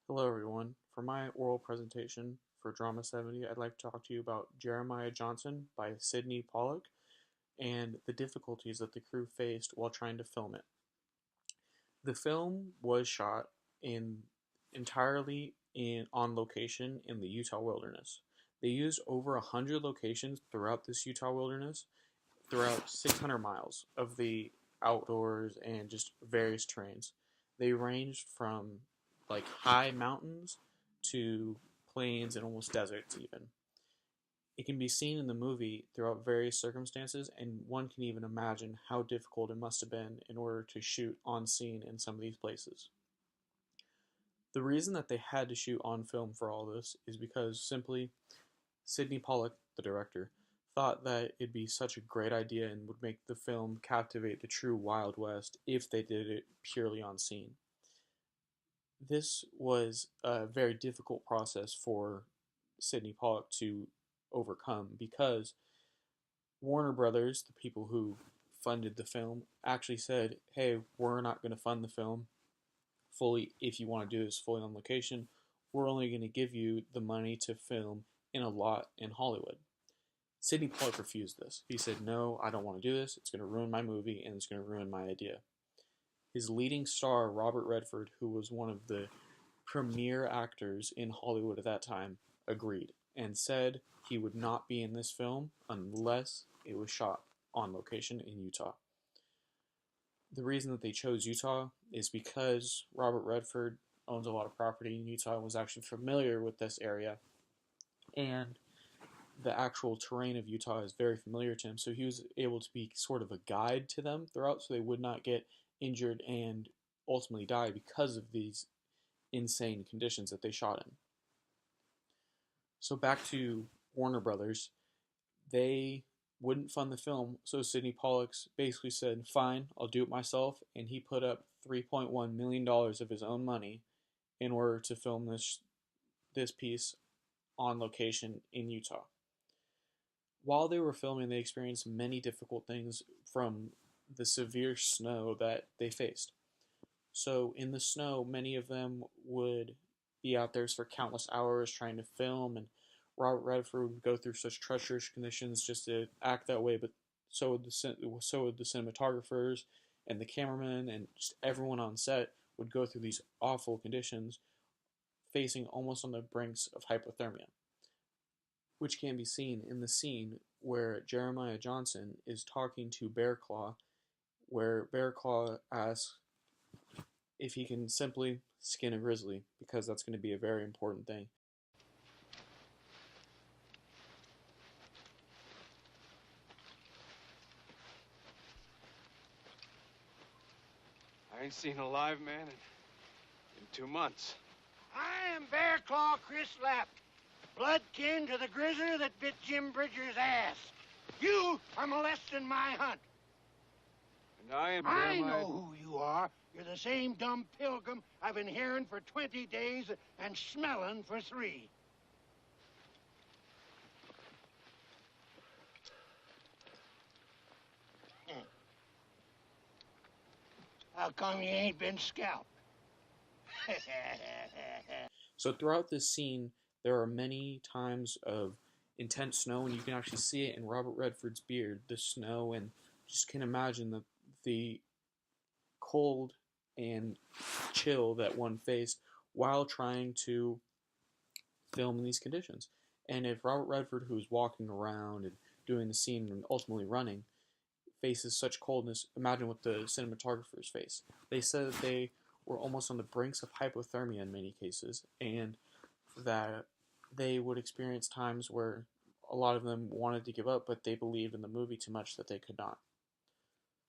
Hello, everyone. For my oral presentation for Drama 70, I'd like to talk to you about Jeremiah Johnson by Sydney Pollack and the difficulties that the crew faced while trying to film it. The film was shot in entirely on location in the Utah wilderness. They used over 100 locations throughout this Utah wilderness, throughout 600 miles of the outdoors and just various terrains. They ranged from like high mountains to plains and almost deserts even. It can be seen in the movie throughout various circumstances, and one can even imagine how difficult it must have been in order to shoot on scene in some of these places. The reason that they had to shoot on film for all this is because simply Sydney Pollack, the director, thought that it'd be such a great idea and would make the film captivate the true Wild West if they did it purely on scene. This was a very difficult process for Sydney Pollack to overcome because Warner Brothers, the people who funded the film, actually said, hey, we're not going to fund the film fully if you want to do this fully on location. We're only going to give you the money to film in a lot in Hollywood. Sydney Pollack refused this. He said, no, I don't want to do this. It's going to ruin my movie and it's going to ruin my idea. His leading star, Robert Redford, who was one of the premier actors in Hollywood at that time, agreed and said he would not be in this film unless it was shot on location in Utah. The reason that they chose Utah is because Robert Redford owns a lot of property in Utah and was actually familiar with this area, and the actual terrain of Utah is very familiar to him, so he was able to be sort of a guide to them throughout so they would not get injured and ultimately die because of these insane conditions that they shot in. So back to Warner Brothers, they wouldn't fund the film, so Sydney Pollack basically said, fine, I'll do it myself, and he put up $3.1 million of his own money in order to film this piece on location in Utah. While they were filming, they experienced many difficult things from the severe snow that they faced. So in the snow, many of them would be out there for countless hours trying to film, and Robert Redford would go through such treacherous conditions just to act that way, but so would the cinematographers and the cameramen and just everyone on set would go through these awful conditions, facing almost on the brinks of hypothermia, which can be seen in the scene where Jeremiah Johnson is talking to Bear Claw, where Bear Claw asks if he can simply skin a grizzly, because that's going to be a very important thing. I ain't seen a live man in 2 months. I am Bear Claw Chris Lapp, blood kin to the grizzly that bit Jim Bridger's ass. You are molesting my hunt. And I am I Jeremiah. know who you are. You're the same dumb pilgrim I've been hearing for 20 days and smelling for 3. How come you ain't been scalped? So throughout this scene, there are many times of intense snow, and you can actually see it in Robert Redford's beard, the snow, and just can imagine the cold and chill that one faced while trying to film in these conditions. And if Robert Redford, who is walking around and doing the scene and ultimately running, faces such coldness, imagine what the cinematographers face. They said that they were almost on the brinks of hypothermia in many cases, and that they would experience times where a lot of them wanted to give up, but they believed in the movie too much that they could not.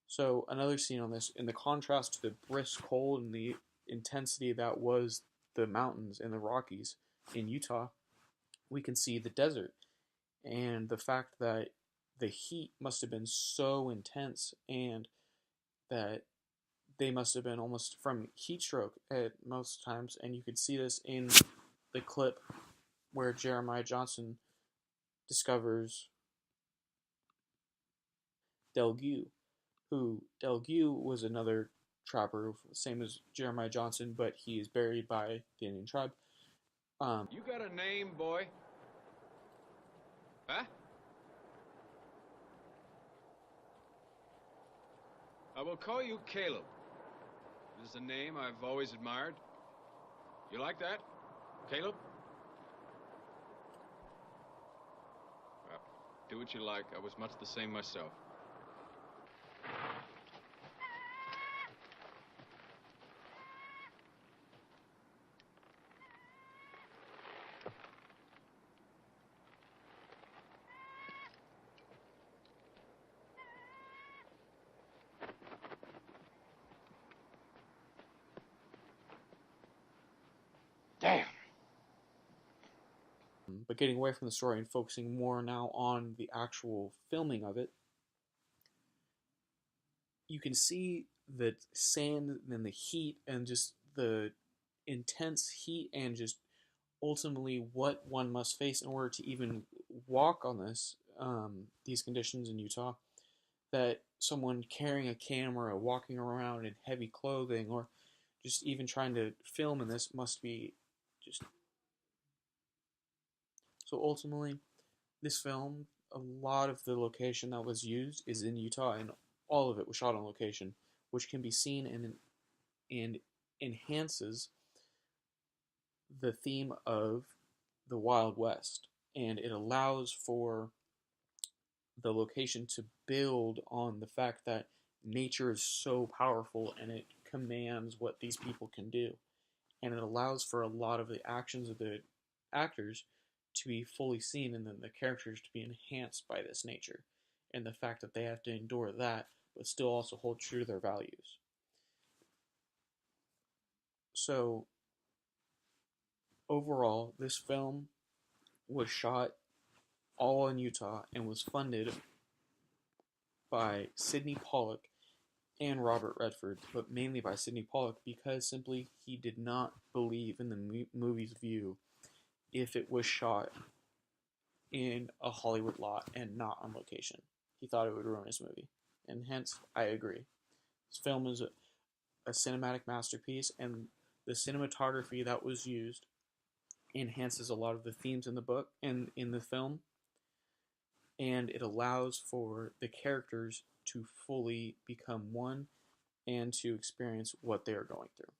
So another scene on this, in the contrast to the brisk cold and the intensity that was the mountains and the Rockies in Utah, we can see the desert and the fact that the heat must have been so intense and that they must have been almost from heat stroke at most times, and you could see this in the clip where Jeremiah Johnson discovers Delgue, who Delgue was another trapper, same as Jeremiah Johnson, but he is buried by the Indian tribe. You got a name, boy? Huh? I will call you Caleb. This is a name I've always admired. You like that, Caleb? Well, do what you like. I was much the same myself. Damn. But getting away from the story and focusing more now on the actual filming of it, you can see the sand and the heat and just the intense heat and just ultimately what one must face in order to even walk on these conditions in Utah. That someone carrying a camera, walking around in heavy clothing, or just even trying to film in this must be just. So ultimately, this film, a lot of the location that was used is in Utah, and all of it was shot on location, which can be seen and enhances the theme of the Wild West, and it allows for the location to build on the fact that nature is so powerful and it commands what these people can do, and it allows for a lot of the actions of the actors to be fully seen and then the characters to be enhanced by this nature and the fact that they have to endure that but still also hold true to their values. So overall, this film was shot all in Utah and was funded by Sidney Pollack and Robert Redford, but mainly by Sidney Pollack because simply he did not believe in the movie's view if it was shot in a Hollywood lot and not on location. He thought it would ruin his movie, and hence I agree. This film is a cinematic masterpiece, and the cinematography that was used enhances a lot of the themes in the book and in the film, and it allows for the characters to fully become one and to experience what they are going through.